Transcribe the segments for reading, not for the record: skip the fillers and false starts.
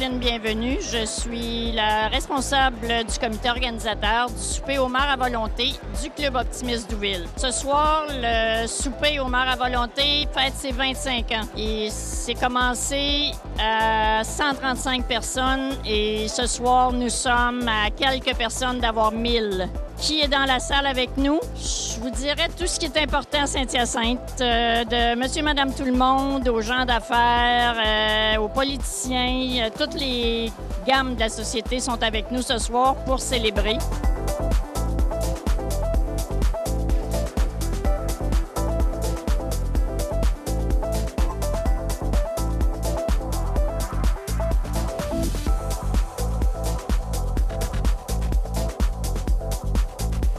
Jocelyne Bienvenue. Je suis la responsable du comité organisateur du souper homard à volonté du Club Optimiste Douville. Ce soir, le souper homard à volonté fête ses 25 ans. Et c'est commencé à 135 personnes et ce soir, nous sommes à quelques personnes d'avoir 1000. Qui est dans la salle avec nous? Je vous dirais tout ce qui est important à Saint-Hyacinthe, de monsieur, madame, tout le monde, aux gens d'affaires, aux politiciens, toutes les gammes de la société sont avec nous ce soir pour célébrer.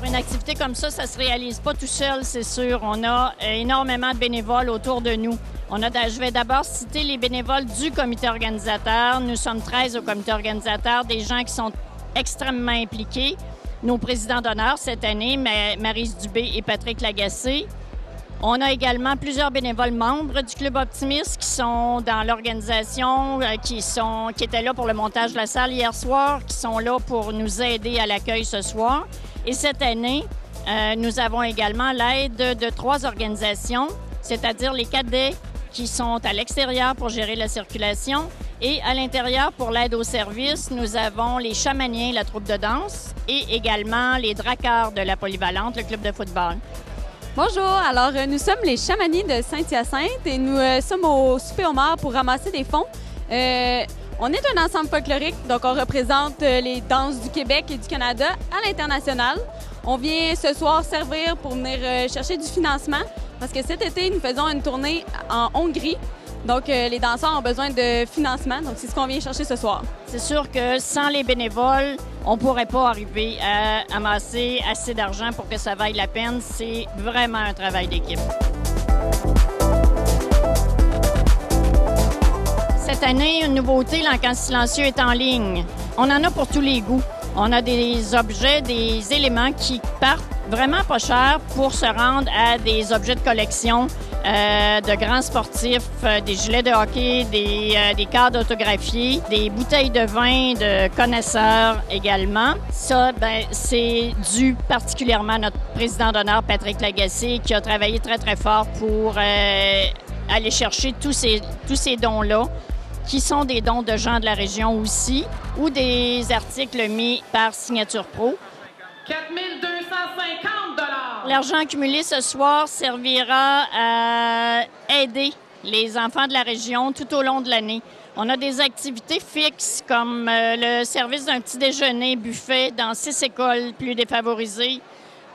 Une activité comme ça ne se réalise pas tout seul, c'est sûr. On a énormément de bénévoles autour de nous. Je vais d'abord citer les bénévoles du comité organisateur. Nous sommes 13 au comité organisateur, des gens qui sont extrêmement impliqués. Nos présidents d'honneur cette année, Maryse Dubé et Patrick Lagacé. On a également plusieurs bénévoles membres du Club Optimiste qui sont dans l'organisation, qui étaient là pour le montage de la salle hier soir, qui sont là pour nous aider à l'accueil ce soir. Et cette année, nous avons également l'aide de 3 organisations, c'est-à-dire les cadets qui sont à l'extérieur pour gérer la circulation et à l'intérieur pour l'aide au service, nous avons les chamaniens, la troupe de danse et également les drakkars de la Polyvalente, le club de football. Bonjour, alors nous sommes les chamaniers de Saint-Hyacinthe et nous sommes au souper homard pour ramasser des fonds. On est un ensemble folklorique, donc on représente les danses du Québec et du Canada à l'international. On vient ce soir servir pour venir chercher du financement parce que cet été, nous faisons une tournée en Hongrie. Donc, les danseurs ont besoin de financement, donc c'est ce qu'on vient chercher ce soir. C'est sûr que sans les bénévoles, on ne pourrait pas arriver à amasser assez d'argent pour que ça vaille la peine. C'est vraiment un travail d'équipe. Cette année, une nouveauté, l'Encan silencieux est en ligne. On en a pour tous les goûts. On a des objets, des éléments qui partent vraiment pas cher pour se rendre à des objets de collection de grands sportifs, des gilets de hockey, des cadres autographiés, des bouteilles de vin de connaisseurs également. Ça, c'est dû particulièrement à notre président d'honneur, Patrick Lagacé, qui a travaillé très, très fort pour aller chercher tous ces dons-là, qui sont des dons de gens de la région aussi, ou des articles mis par Signature Pro. 4 250 $. L'argent accumulé ce soir servira à aider les enfants de la région tout au long de l'année. On a des activités fixes comme le service d'un petit déjeuner buffet dans 6 écoles plus défavorisées,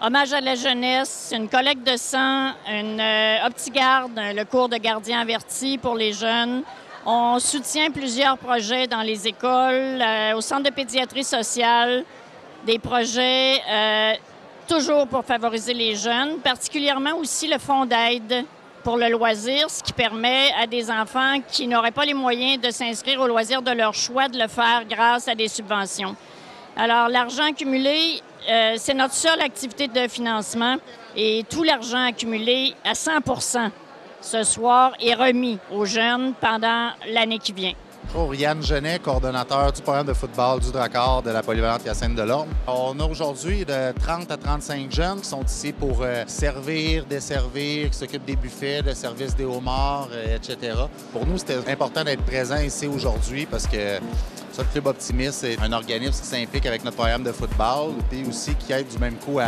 hommage à la jeunesse, une collecte de sang, une optigarde, le cours de gardien averti pour les jeunes. On soutient plusieurs projets dans les écoles, au centre de pédiatrie sociale, des projets toujours pour favoriser les jeunes, particulièrement aussi le fonds d'aide pour le loisir, ce qui permet à des enfants qui n'auraient pas les moyens de s'inscrire au loisir de leur choix de le faire grâce à des subventions. Alors, l'argent accumulé, c'est notre seule activité de financement et tout l'argent accumulé à 100 % ce soir est remis aux jeunes pendant l'année qui vient. Bonjour, Yann Genet, coordonnateur du programme de football du Drakkar de la Polyvalente Hyacinthe-Delorme. On a aujourd'hui de 30 à 35 jeunes qui sont ici pour servir, desservir, qui s'occupent des buffets, le service des homards, etc. Pour nous, c'était important d'être présent ici aujourd'hui parce que le Club Optimiste est un organisme qui s'implique avec notre programme de football et aussi qui aide du même coup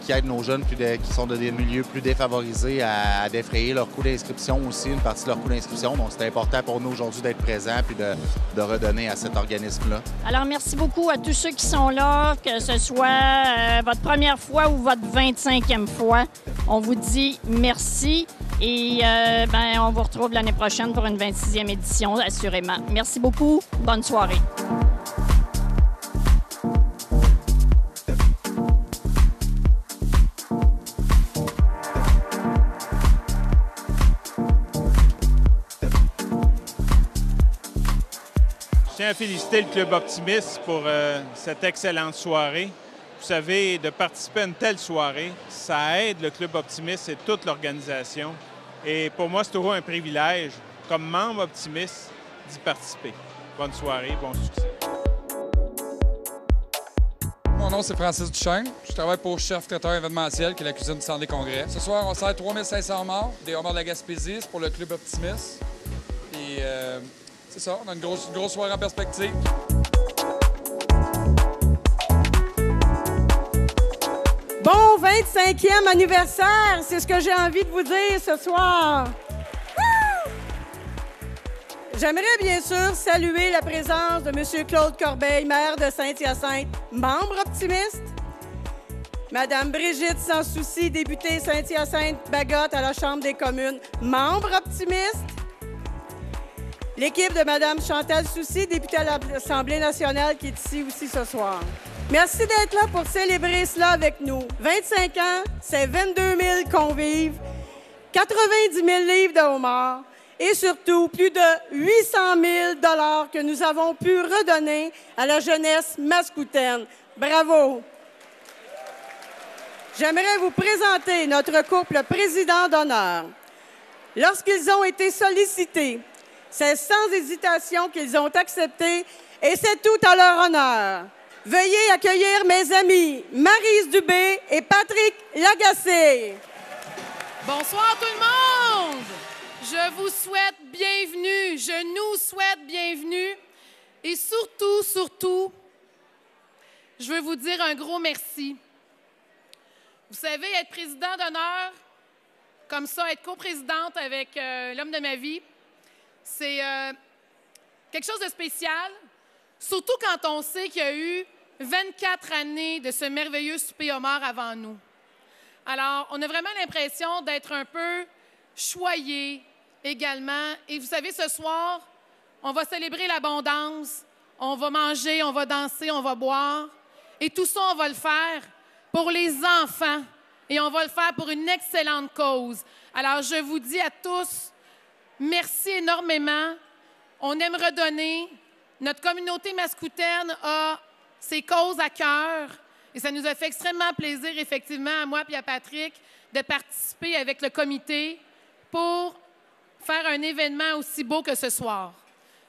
qui aide nos jeunes qui sont de des milieux plus défavorisés à défrayer leur coût d'inscription aussi, une partie de leur coût d'inscription. Donc, c'est important pour nous aujourd'hui d'être présents puis de redonner à cet organisme-là. Alors, merci beaucoup à tous ceux qui sont là, que ce soit votre première fois ou votre 25e fois. On vous dit merci et on vous retrouve l'année prochaine pour une 26e édition, assurément. Merci beaucoup. Bonne soirée. Je tiens à féliciter le Club Optimiste pour cette excellente soirée. Vous savez, de participer à une telle soirée, ça aide le Club Optimiste et toute l'organisation. Et pour moi, c'est toujours un privilège, comme membre optimiste, d'y participer. bonne soirée, bon succès. Mon nom, c'est Francis Duchesne. Je travaille pour Chef Traiteur événementiel, qui est la cuisine du Centre des Congrès. Ce soir, on sert 3500 homards, des homards de la Gaspésie, c'est pour le Club Optimiste. Et c'est ça, on a une grosse soirée en perspective. Bon 25e anniversaire, c'est ce que j'ai envie de vous dire ce soir. J'aimerais bien sûr saluer la présence de M. Claude Corbeil, maire de Saint-Hyacinthe, membre optimiste. Mme Brigitte Sans Souci, députée Saint-Hyacinthe-Bagotte à la Chambre des communes, membre optimiste. L'équipe de Mme Chantal Soucy, députée à l'Assemblée nationale, qui est ici aussi ce soir. Merci d'être là pour célébrer cela avec nous. 25 ans, c'est 22 000 convives, 90 000 livres de homards et surtout plus de 800 000 $ que nous avons pu redonner à la jeunesse mascoutaine. Bravo! J'aimerais vous présenter notre couple président d'honneur. Lorsqu'ils ont été sollicités, c'est sans hésitation qu'ils ont accepté et c'est tout à leur honneur. Veuillez accueillir mes amis Maryse Dubé et Patrick Lagacé. Bonsoir tout le monde! Je vous souhaite bienvenue, je nous souhaite bienvenue et surtout, je veux vous dire un gros merci. Vous savez, être président d'honneur, comme ça, être coprésidente avec l'homme de ma vie, c'est quelque chose de spécial, surtout quand on sait qu'il y a eu 24 années de ce merveilleux souper homard avant nous. Alors, on a vraiment l'impression d'être un peu choyés également. Et vous savez, ce soir, on va célébrer l'abondance, on va manger, on va danser, on va boire. Et tout ça, on va le faire pour les enfants et on va le faire pour une excellente cause. Alors, je vous dis à tous, merci énormément. On aime redonner. Notre communauté mascoutaine a ses causes à cœur et ça nous a fait extrêmement plaisir, effectivement, à moi et à Patrick, de participer avec le comité pour faire un événement aussi beau que ce soir.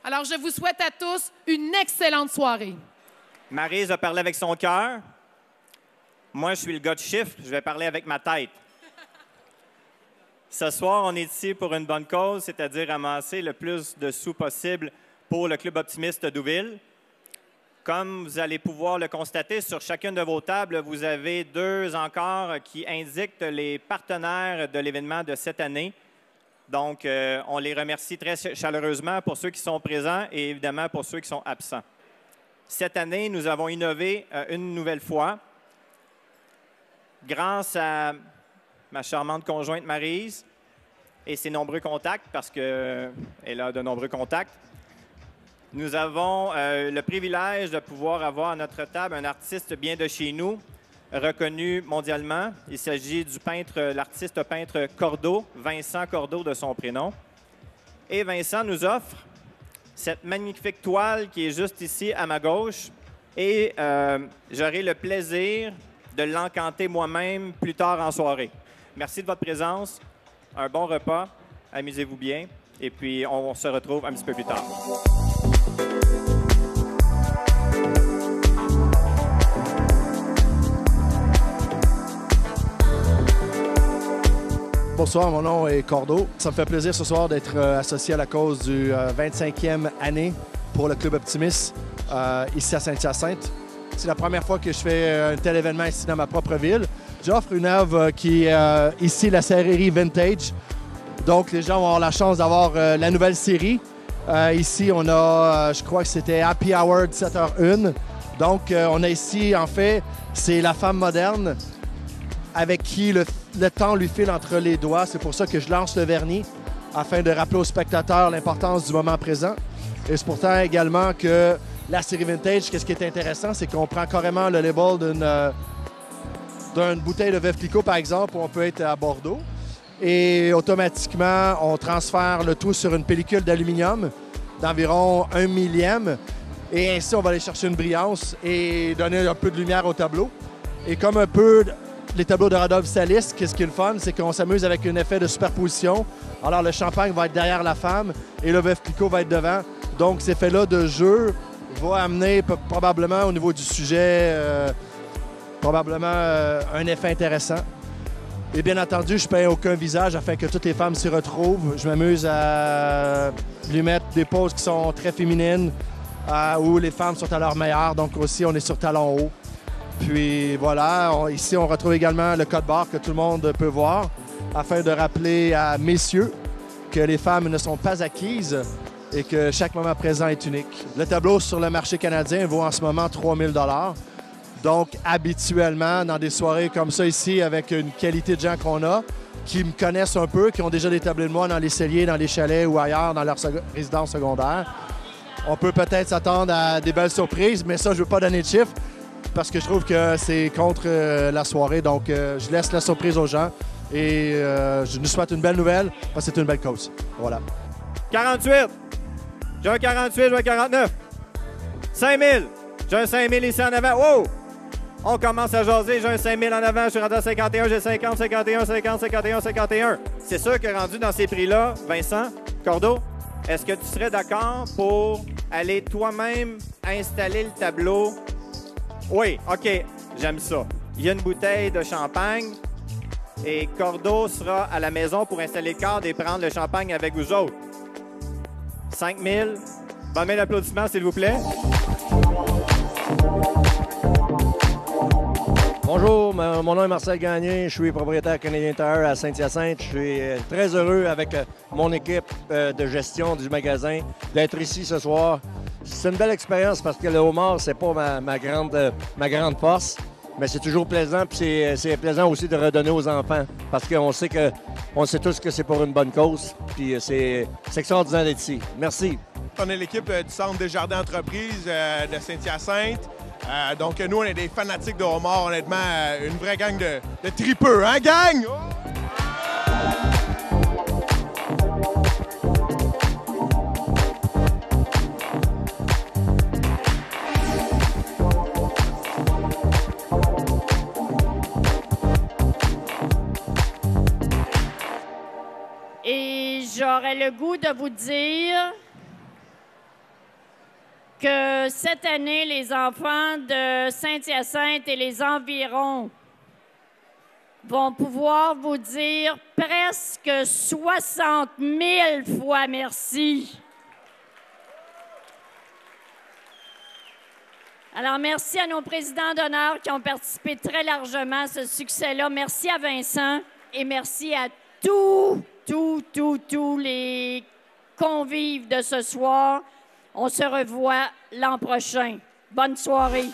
Alors, je vous souhaite à tous une excellente soirée. Maryse a parlé avec son cœur. Moi, je suis le gars de chiffres, je vais parler avec ma tête. Ce soir, on est ici pour une bonne cause, c'est-à-dire ramasser le plus de sous possible pour le Club Optimiste Douville. Comme vous allez pouvoir le constater, sur chacune de vos tables, vous avez 2 encarts qui indiquent les partenaires de l'événement de cette année. Donc, on les remercie très chaleureusement pour ceux qui sont présents et évidemment pour ceux qui sont absents. Cette année, nous avons innové une nouvelle fois. Grâce à ma charmante conjointe Maryse et ses nombreux contacts, parce qu'elle a de nombreux contacts, nous avons le privilège de pouvoir avoir à notre table un artiste bien de chez nous, reconnu mondialement. Il s'agit du peintre, l'artiste peintre Cordeau, Vincent Cordeau de son prénom. Et Vincent nous offre cette magnifique toile qui est juste ici à ma gauche. Et j'aurai le plaisir de l'encanter moi-même plus tard en soirée. Merci de votre présence. Un bon repas. Amusez-vous bien. Et puis, on se retrouve un petit peu plus tard. Bonsoir, mon nom est Cordeau. Ça me fait plaisir ce soir d'être associé à la cause du 25e année pour le Club Optimiste ici à Saint-Hyacinthe. C'est la première fois que je fais un tel événement ici dans ma propre ville. J'offre une œuvre qui est ici la série Vintage. Donc, les gens vont avoir la chance d'avoir la nouvelle série. Ici, on a, je crois que c'était Happy Hour 17h01. Donc, on a ici, en fait, c'est la femme moderne avec qui le temps lui file entre les doigts. C'est pour ça que je lance le vernis afin de rappeler aux spectateurs l'importance du moment présent. Et c'est pourtant également que la série Vintage, qu'est-ce qui est intéressant, c'est qu'on prend carrément le label d'une bouteille de Veuve Clicquot, par exemple, où on peut être à Bordeaux. Et automatiquement, on transfère le tout sur une pellicule d'aluminium d'environ 1 millième. Et ainsi, on va aller chercher une brillance et donner un peu de lumière au tableau. Et comme un peu les tableaux de Rodolphe Salis, qu'est-ce qui est le fun, c'est qu'on s'amuse avec un effet de superposition. Alors, le champagne va être derrière la femme et le Veuve Clicquot va être devant. Donc, ces faits-là de jeu vont amener probablement au niveau du sujet, un effet intéressant. Et bien entendu, je ne peins aucun visage afin que toutes les femmes s'y retrouvent. Je m'amuse à lui mettre des poses qui sont très féminines, où les femmes sont à leur meilleur. Donc aussi, on est sur talons hauts. Puis voilà, ici, on retrouve également le code barre que tout le monde peut voir afin de rappeler à messieurs que les femmes ne sont pas acquises et que chaque moment présent est unique. Le tableau sur le marché canadien vaut en ce moment 3 000 $. Donc, habituellement, dans des soirées comme ça ici, avec une qualité de gens qu'on a, qui me connaissent un peu, qui ont déjà des tablés de moi dans les celliers, dans les chalets ou ailleurs, dans leur résidence secondaire, on peut peut-être s'attendre à des belles surprises, mais ça, je ne veux pas donner de chiffres parce que je trouve que c'est contre la soirée. Donc, je laisse la surprise aux gens et je nous souhaite une belle nouvelle parce que c'est une belle cause. Voilà. 48. J'ai un 48, j'ai un 49. 5 000. J'ai un 5 000 ici en avant. Wow! On commence à jaser. J'ai un 5 000 en avant. Je suis rendu à 51. J'ai 50, 51, 50, 51, 51. C'est sûr que rendu dans ces prix-là, Vincent, Cordeau, est-ce que tu serais d'accord pour aller toi-même installer le tableau? Oui, OK. J'aime ça. Il y a une bouteille de champagne et Cordeau sera à la maison pour installer le cadre et prendre le champagne avec vous autres. 5 000. Bonne main d'applaudissements, s'il vous plaît. Bonjour, mon nom est Marcel Gagné, je suis propriétaire Canadien Tire à Saint-Hyacinthe. Je suis très heureux avec mon équipe de gestion du magasin d'être ici ce soir. C'est une belle expérience parce que le homard, c'est pas ma grande force, mais c'est toujours plaisant, puis c'est plaisant aussi de redonner aux enfants parce qu'on sait tous que c'est pour une bonne cause, puis c'est extraordinaire d'être ici. Merci. On est l'équipe du Centre des Jardins Entreprises de Saint-Hyacinthe. Donc, nous, on est des fanatiques de homard, honnêtement, une vraie gang de tripeux, hein, gang? Oh! Et j'aurais le goût de vous dire que cette année, les enfants de Saint-Hyacinthe et les environs vont pouvoir vous dire presque 60 000 fois merci. Alors, merci à nos présidents d'honneur qui ont participé très largement à ce succès-là. Merci à Vincent et merci à tous les convives de ce soir. On se revoit l'an prochain. Bonne soirée.